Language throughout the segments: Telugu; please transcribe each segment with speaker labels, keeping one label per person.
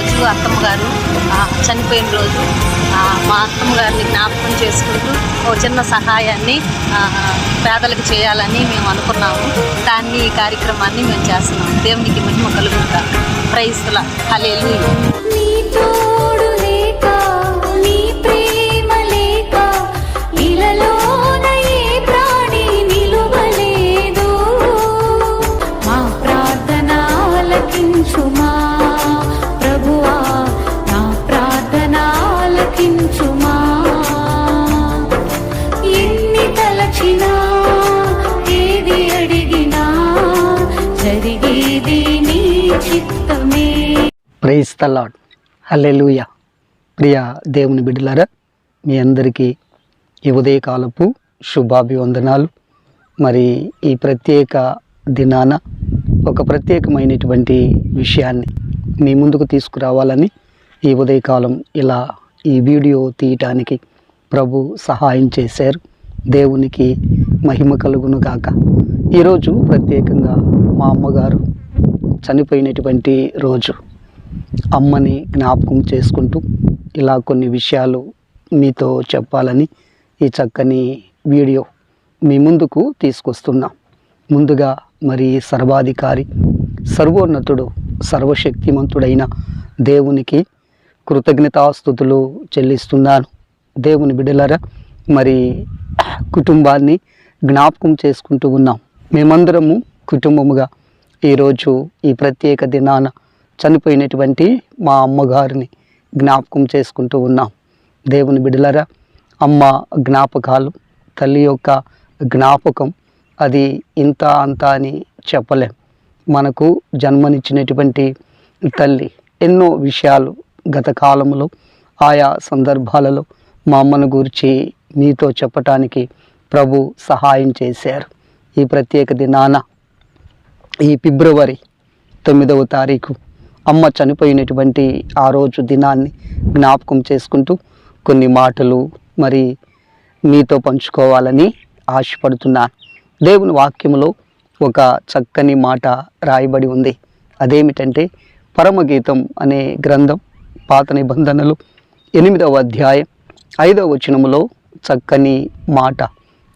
Speaker 1: రోజు అత్తమ్మ గారు చనిపోయిన రోజు మా అత్తమ్మ గారిని జ్ఞాపకం చేసుకుంటూ ఒక చిన్న సహాయాన్ని పేదలకు చేయాలని మేము అనుకున్నాము. దాన్ని ఈ కార్యక్రమాన్ని మేము చేస్తున్నాము. దేవునికి మహిమ కలుగుతా. ప్రైజ్లా hallelujah.
Speaker 2: Praise the Lord. Hallelujah. ప్రియ దేవుని బిడ్డలారా, మీ అందరికీ ఈ ఉదయకాలపు శుభాభివందనాలు. మరి ఈ ప్రత్యేక దినాన ఒక ప్రత్యేకమైనటువంటి విషయాన్ని మీ ముందుకు తీసుకురావాలని ఈ ఉదయకాలం ఇలా ఈ వీడియో తీయటానికి ప్రభు సహాయం చేశారు. దేవునికి మహిమ కలుగును గాక. ఈరోజు ప్రత్యేకంగా మా అమ్మగారు చనిపోయినటువంటి రోజు. అమ్మని జ్ఞాపకం చేసుకుంటూ ఇలా కొన్ని విషయాలు మీతో చెప్పాలని ఈ చక్కని వీడియో మీ ముందుకు తీసుకొస్తున్నాం. ముందుగా మరి సర్వాధికారి, సర్వోన్నతుడు, సర్వశక్తిమంతుడైన దేవునికి కృతజ్ఞతాస్తుతులు చెల్లిస్తున్నాను. దేవుని బిడ్డలారా, మరి కుటుంబాన్ని జ్ఞాపకం చేసుకుంటూ ఉన్నాం. మేమందరము కుటుంబముగా ఈరోజు ఈ ప్రత్యేక దినాన చనిపోయినటువంటి మా అమ్మగారిని జ్ఞాపకం చేసుకుంటూ ఉన్నాం. దేవుని బిడ్డలారా, అమ్మ జ్ఞాపకాలు, తల్లి యొక్క జ్ఞాపకం అది ఇంత అంత అని చెప్పలేం. మనకు జన్మనిచ్చినటువంటి తల్లి ఎన్నో విషయాలు గత కాలంలో ఆయా సందర్భాలలో మా అమ్మను గురించి మీతో చెప్పటానికి ప్రభు సహాయం చేశారు. ఈ ప్రత్యేక దినాన ఈ ఫిబ్రవరి 9వ తారీఖు అమ్మ చనిపోయినటువంటి ఆ రోజు దినాన్ని జ్ఞాపకం చేసుకుంటూ కొన్ని మాటలు మరి మీతో పంచుకోవాలని ఆశపడుతున్నాను. దేవుని వాక్యములో ఒక చక్కని మాట రాయబడి ఉంది. అదేమిటంటే పరమగీతం అనే గ్రంథం, పాత నిబంధనలు 8వ అధ్యాయం 5వ వచనములో చక్కని మాట.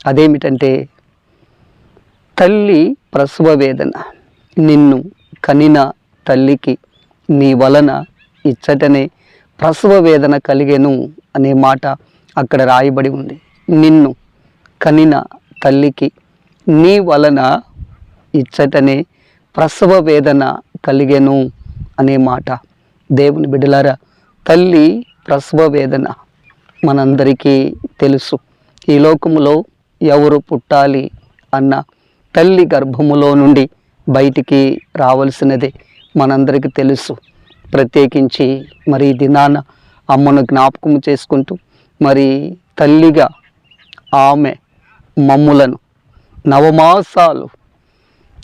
Speaker 2: అదేమిటంటే, తల్లి ప్రసవ వేదన, నిన్ను కనిన తల్లికి నీ వలన ఇచ్చటనే ప్రసవ వేదన కలిగెను అనే మాట అక్కడ రాయబడి ఉంది. నిన్ను కనిన తల్లికి నీ వలన ఇచ్చటనే ప్రసవ వేదన కలిగెను అనే మాట. దేవుని బిడ్డలారా, తల్లి ప్రసవ వేదన మనందరికీ తెలుసు. ఈ లోకములో ఎవరు పుట్టాలి అన్న తల్లి గర్భములో నుండి బయటికి రావలసినదే మనందరికీ తెలుసు. ప్రత్యేకించి మరి దినాన అమ్మను జ్ఞాపకం చేసుకుంటూ మరి తల్లిగా ఆమె మమ్ములను నవమాసాలు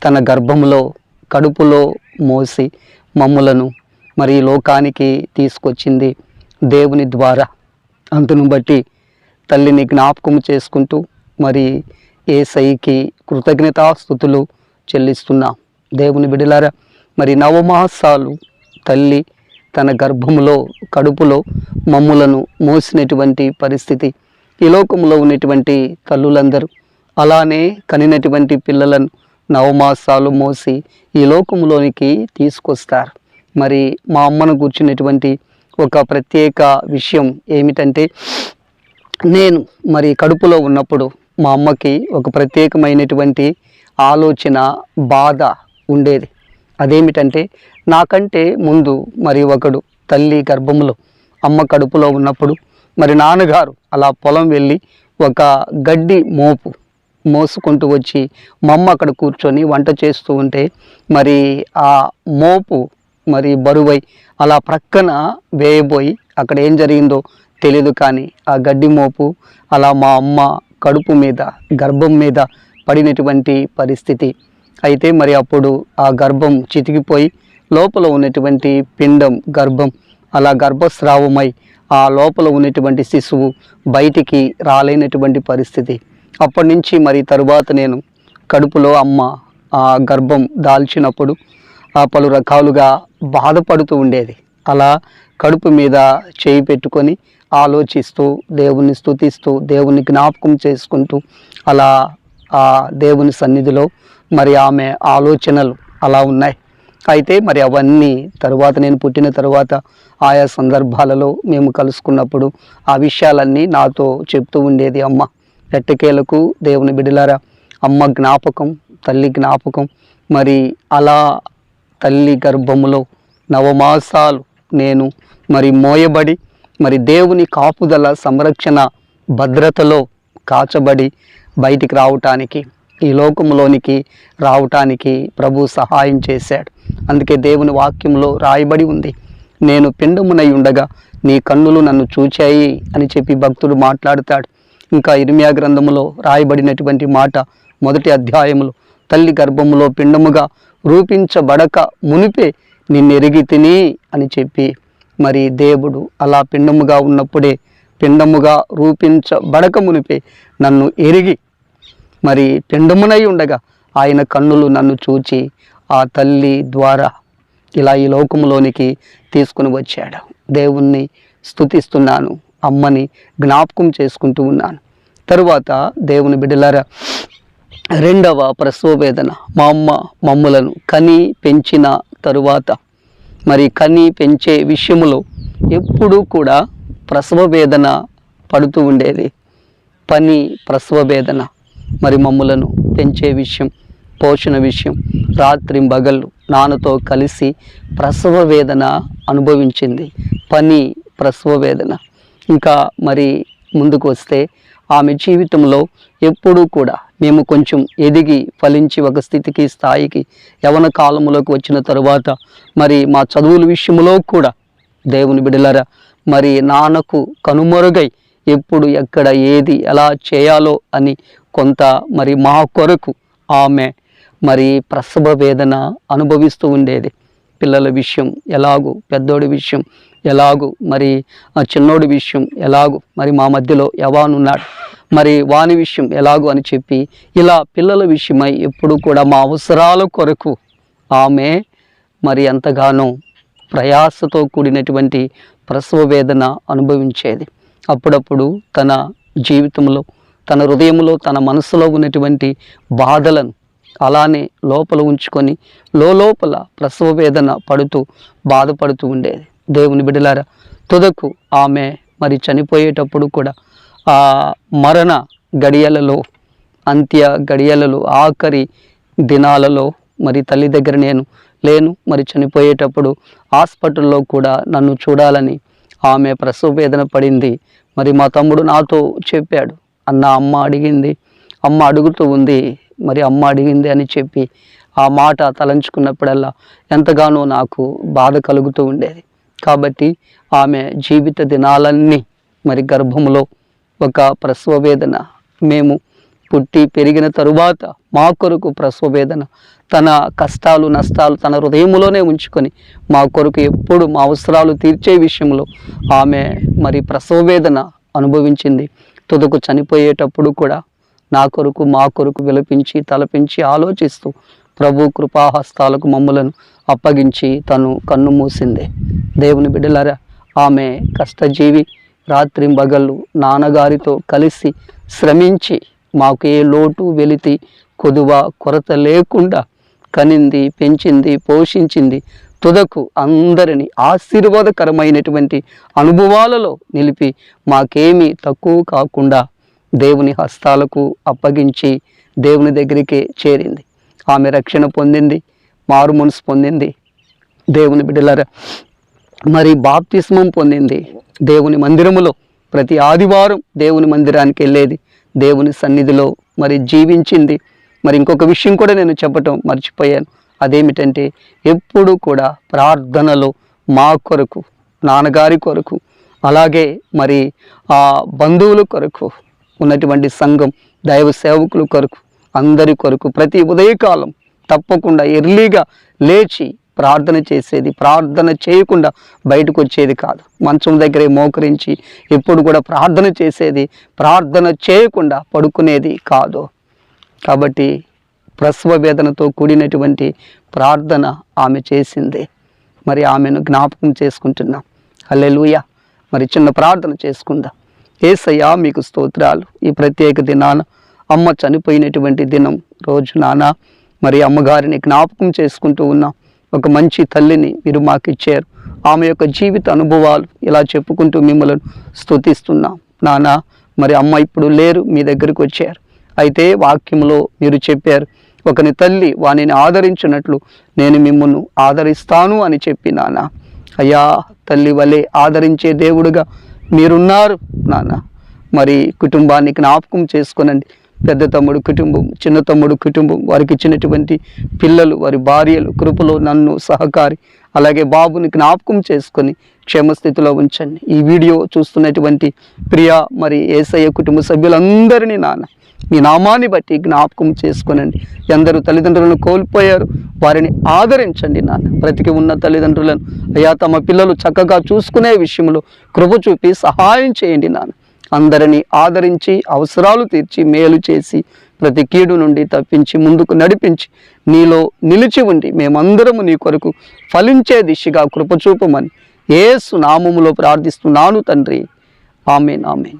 Speaker 2: తన గర్భములో కడుపులో మోసి మమ్ములను మరి లోకానికి తీసుకొచ్చింది దేవుని ద్వారా. అందును బట్టి తల్లిని జ్ఞాపకం చేసుకుంటూ మరి యేసయ్యకి కృతజ్ఞతాస్తుతులు చెల్లిస్తున్నాం. దేవుని బిడ్డలారా, మరి నవమాసాలు తల్లి తన గర్భములో కడుపులో మమ్ములను మోసినటువంటి పరిస్థితి ఈ లోకంలో ఉన్నటువంటి తల్లులందరూ అలానే కనినటువంటి పిల్లలను నవమాసాలు మోసి ఈ లోకంలోనికి తీసుకొస్తారు. మరి మా అమ్మను కూర్చున్నటువంటి ఒక ప్రత్యేక విషయం ఏమిటంటే, నేను మరి కడుపులో ఉన్నప్పుడు మా అమ్మకి ఒక ప్రత్యేకమైనటువంటి ఆలోచన, బాధ ఉండేది. అదేమిటంటే, నాకంటే ముందు మరి ఒకడు తల్లి గర్భంలో అమ్మ కడుపులో ఉన్నప్పుడు మరి నాన్నగారు అలా పొలం వెళ్ళి ఒక గడ్డి మోపు మోసుకుంటూ వచ్చి మా అమ్మ అక్కడ కూర్చొని వంట చేస్తూ ఉంటే మరి ఆ మోపు మరి బరువై అలా ప్రక్కన వేయబోయి అక్కడ ఏం జరిగిందో తెలియదు, కానీ ఆ గడ్డి మోపు అలా మా అమ్మ కడుపు మీద గర్భం మీద పడినటువంటి పరిస్థితి. అయితే మరి అప్పుడు ఆ గర్భం చితికిపోయి లోపల ఉన్నటువంటి పిండం గర్భం అలా గర్భస్రావమై ఆ లోపల ఉన్నటువంటి శిశువు బయటికి రాలేనటువంటి పరిస్థితి. అప్పటి నుంచి మరి తరువాత నేను కడుపులో అమ్మ ఆ గర్భం దాల్చినప్పుడు పలు రకాలుగా బాధపడుతూ ఉండేది. అలా కడుపు మీద చేయి పెట్టుకొని ఆలోచిస్తూ దేవుని స్తుతిస్తూ దేవుని జ్ఞాపకం చేసుకుంటూ అలా ఆ దేవుని సన్నిధిలో మరి ఆమె ఆలోచనలు అలా ఉన్నాయి. అయితే మరి అవన్నీ తరువాత నేను పుట్టిన తరువాత ఆయా సందర్భాలలో మేము కలుసుకున్నప్పుడు ఆ విషయాలన్నీ నాతో చెప్తూ ఉండేది అమ్మ. ఎట్టకేలకు దేవుని బిడ్డలారా, అమ్మ జ్ఞాపకం, తల్లి జ్ఞాపకం, మరి అలా తల్లి గర్భములో నవమాసాలు నేను మరి మోయబడి మరి దేవుని కాపుదల సంరక్షణ భద్రతలో కాచబడి బయటికి రావటానికి, ఈ లోకంలోనికి రావటానికి ప్రభు సహాయం చేశాడు. అందుకే దేవుని వాక్యంలో రాయబడి ఉంది, నేను పిండమునై ఉండగా నీ కన్నులు నన్ను చూచాయి అని చెప్పి భక్తుడు మాట్లాడతాడు. ఇంకా ఇర్మియా గ్రంథములో రాయబడినటువంటి మాట 1వ అధ్యాయములో, తల్లి గర్భములో పిండముగా రూపించబడక మునిపే నిన్నెరిగి తిని అని చెప్పి మరి దేవుడు అలా పిండముగా ఉన్నప్పుడే, పిండముగా రూపించబడక మునిపే నన్ను ఎరిగి మరి పిండమునై ఉండగా ఆయన కన్నులు నన్ను చూచి ఆ తల్లి ద్వారా ఇలా ఈ లోకంలోనికి తీసుకుని వచ్చాడు. దేవుణ్ణి స్తుతిస్తున్నాను, అమ్మని జ్ఞాపకం చేసుకుంటూ ఉన్నాను. తరువాత దేవుని బిడ్డలారా, 2వ ప్రసవ వేదన. మా అమ్మ మమ్ములను కని పెంచిన తరువాత మరి కని పెంచే విషయంలో ఎప్పుడూ కూడా ప్రసవ వేదన పడుతూ ఉండేది. ప్రసవ వేదన, మరి మమ్ములను పెంచే విషయం, పోషణ విషయం, రాత్రింబగళ్ళు నాన్నతో కలిసి ప్రసవ వేదన అనుభవించింది. ప్రసవ వేదన. ఇంకా మరి ముందుకు వస్తే ఆమె జీవితంలో ఎప్పుడూ కూడా మేము కొంచెం ఎదిగి ఫలించి ఒక స్థితికి, స్థాయికి, యవన కాలంలోకి వచ్చిన తరువాత మరి మా చదువుల విషయంలో కూడా దేవుని బిడ్డలారా, మరి నాన్నకు కనుమరుగై ఎప్పుడు ఎక్కడ ఏది ఎలా చేయాలో అని కొంత మరి మా కొరకు ఆమె మరి ప్రసవ వేదన అనుభవిస్తూ ఉండేది. పిల్లల విషయం ఎలాగూ, పెద్దోడి విషయం ఎలాగూ, మరి చిన్నోడి విషయం ఎలాగూ, మరి మా మధ్యలో యవానున్నాడు, మరి వాని విషయం ఎలాగూ అని చెప్పి ఇలా పిల్లల విషయమై ఎప్పుడు కూడా మా అవసరాల కొరకు ఆమె మరి ఎంతగానో ప్రయాసతో కూడినటువంటి ప్రసవ వేదన అనుభవించేది. అప్పుడప్పుడు తన జీవితంలో, తన హృదయంలో, తన మనసులో ఉన్నటువంటి బాధలను అలానే లోపల ఉంచుకొని లోపల ప్రసవ వేదన పడుతూ బాధపడుతూ ఉండేది. దేవుని బిడ్డలారా, తుదకు ఆమె మరి చనిపోయేటప్పుడు కూడా ఆ మరణ గడియలలో, అంత్య గడియలలో, ఆఖరి దినాలలో మరి తల్లి దగ్గర నేను లేను. మరి చనిపోయేటప్పుడు హాస్పిటల్లో కూడా నన్ను చూడాలని ఆమె ప్రసవ వేదన పడింది. మరి మా తమ్ముడు నాతో చెప్పాడు, అన్న అమ్మ అడిగింది, అమ్మ అడుగుతూ ఉంది, మరి అమ్మ అడిగింది అని చెప్పి ఆ మాట తలంచుకున్నప్పుడల్లా ఎంతగానో నాకు బాధ కలుగుతూ ఉండేది. కాబట్టి ఆమె జీవిత దినాలన్నీ మరి గర్భంలో ఒక ప్రసవ వేదన, మేము పుట్టి పెరిగిన తరువాత మా కొరకు ప్రసవ వేదన, తన కష్టాలు నష్టాలు తన హృదయంలోనే ఉంచుకొని మా కొరకు ఎప్పుడు మా అవసరాలు తీర్చే విషయంలో ఆమె మరి ప్రసవ వేదన అనుభవించింది. తుదకు చనిపోయేటప్పుడు కూడా నా కొరకు, మా కొరకు విలపించి తలపించి ఆలోచిస్తూ ప్రభు కృపాహస్తాలకు మమ్ములను అప్పగించి తను కన్ను మూసింది. దేవుని బిడ్డలారా, ఆమె కష్టజీవి, రాత్రింబగళ్ళు నాన్నగారితో కలిసి శ్రమించి మాకు ఏ లోటు వెలితి కొదువ కొరత లేకుండా కనింది, పెంచింది, పోషించింది. తుదకు అందరినీ ఆశీర్వాదకరమైనటువంటి అనుభవాలలో నిలిపి మాకేమీ తక్కువ కాకుండా దేవుని హస్తాలకు అప్పగించి దేవుని దగ్గరికే చేరింది. ఆమె రక్షణ పొందింది, మారు మనసు పొందింది. దేవుని బిడ్డలారా, మరి బాప్తిస్మం పొందింది. దేవుని మందిరములో ప్రతి ఆదివారం దేవుని మందిరానికి వెళ్ళేది, దేవుని సన్నిధిలో మరి జీవించింది. మరి ఇంకొక విషయం కూడా నేను చెప్పటం మర్చిపోయాను. అదేమిటంటే ఎప్పుడు కూడా ప్రార్థనలో మా కొరకు, నాన్నగారి కొరకు, అలాగే మరి ఆ బంధువుల కొరకు, ఉన్నటువంటి సంఘం దైవ సేవకుల కొరకు, అందరి కొరకు ప్రతి ఉదయకాలం తప్పకుండా ఎర్లీగా లేచి ప్రార్థన చేసేది. ప్రార్థన చేయకుండా బయటకు వచ్చేది కాదు. మంచం దగ్గరే మోకరించి ఎప్పుడు కూడా ప్రార్థన చేసేది, ప్రార్థన చేయకుండా పడుకునేది కాదు. కాబట్టి ప్రసవ వేదనతో కూడినటువంటి ప్రార్థన ఆమె చేసింది. మరి ఆమెను జ్ఞాపకం చేసుకుంటున్నాం. హల్లెలూయా. మరి చిన్న ప్రార్థన చేసుకుందాం. యేసయ్యా మీకు స్తోత్రాలు. ఈ ప్రత్యేక దినాన అమ్మ చనిపోయినటువంటి దినం రోజు నానా మరి అమ్మగారిని జ్ఞాపకం చేసుకుంటూ ఉన్నాం. ఒక మంచి తల్లిని మీరు మాకు ఇచ్చారు. ఆమె యొక్క జీవిత అనుభవాలు ఇలా చెప్పుకుంటూ మిమ్మల్ని స్తుతిస్తున్నాం నానా. మరి అమ్మ ఇప్పుడు లేరు, మీ దగ్గరికి వచ్చారు. అయితే వాక్యంలో మీరు చెప్పారు, ఒకని తల్లి వానిని ఆదరించినట్లు నేను మిమ్మల్ని ఆదరిస్తాను అని చెప్పి నాన్న. అయ్యా, తల్లి వలె ఆదరించే దేవుడుగా మీరున్నారు నాన్న. మరి కుటుంబాన్ని జ్ఞాపకం చేసుకొనండి. పెద్ద తమ్ముడు కుటుంబం, చిన్న తమ్ముడు కుటుంబం, వారికి ఇచ్చినటువంటి పిల్లలు, వారి భార్యలు కృపలో నన్ను సహకారి, అలాగే బాబుని జ్ఞాపకం చేసుకొని క్షేమస్థితిలో ఉంచండి. ఈ వీడియో చూస్తున్నటువంటి ప్రియా మరి యేసయ్య కుటుంబ సభ్యులందరినీ నాన్న మీ నామాన్ని బట్టి జ్ఞాపకం చేసుకొనండి. ఎందరూ తల్లిదండ్రులను కోల్పోయారు, వారిని ఆదరించండి నాన్న. బ్రతికి ఉన్న తల్లిదండ్రులను అయ్యా తమ పిల్లలు చక్కగా చూసుకునే విషయంలో కృప చూపి సహాయం చేయండి నాన్న. అందరినీ ఆదరించి అవసరాలు తీర్చి మేలు చేసి ప్రతి కీడు నుండి తప్పించి ముందుకు నడిపించి నీలో నిలిచి ఉండి మేమందరము నీ కొరకు ఫలించే దిశగా కృప చూపమని యేసు నామములో ప్రార్థిస్తున్నాను తండ్రి. ఆమేన్, ఆమేన్.